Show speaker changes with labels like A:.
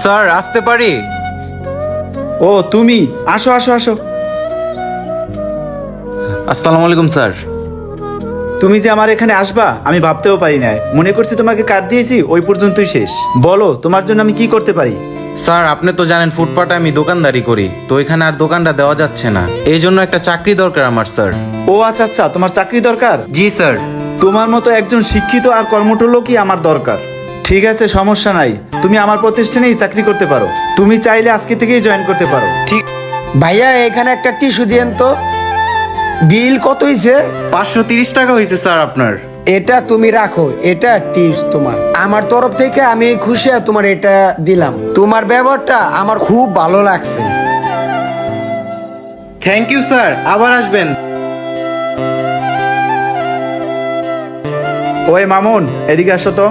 A: Sir আসতে পারি?
B: ও তুমি, আসো আসো আসো।
A: আসসালামু আলাইকুম স্যার।
B: তুমি যে আমার এখানে আসবা আমি ভাবতেও পারি না, মনে করছি তোমাকে কার্ড দিয়েছি ওই পর্যন্তই শেষ। বলো তোমার জন্য আমি কি করতে পারি?
A: স্যার আপনি তো জানেন ফুটপাতে আমি দোকানদারি করি, তো এখানে আর দোকানটা দেওয়া যাচ্ছে না, এই জন্য একটা চাকরি দরকার আমার স্যার।
B: ও আচ্ছা আচ্ছা, তোমার চাকরি দরকার।
A: জি স্যার।
B: তোমার মতো একজন শিক্ষিত আর কর্মঠ লোকই আমার দরকার। ঠিক আছে, সমস্যা নাই, তুমি আমার প্রতিষ্ঠানেই চাকরি করতে পারো। তুমি চাইলে আজকে থেকেই জয়েন করতে পারো।
A: ঠিক।
C: ভাইয়া এখানে একটা টিস্যু দিয়েন তো। বিল কত হইছে?
A: 530 টাকা হয়েছে স্যার আপনার।
C: এটা তুমি রাখো, এটা টিপস তোমার। আমার তরফ থেকে আমি খুশি আর তোমার এটা দিলাম। তোমার ব্যবহারটা আমার খুব ভালো লাগছে।
A: থ্যাংক ইউ স্যার, আবার আসবেন।
B: ওই মামুন, এদিকে আসো তো।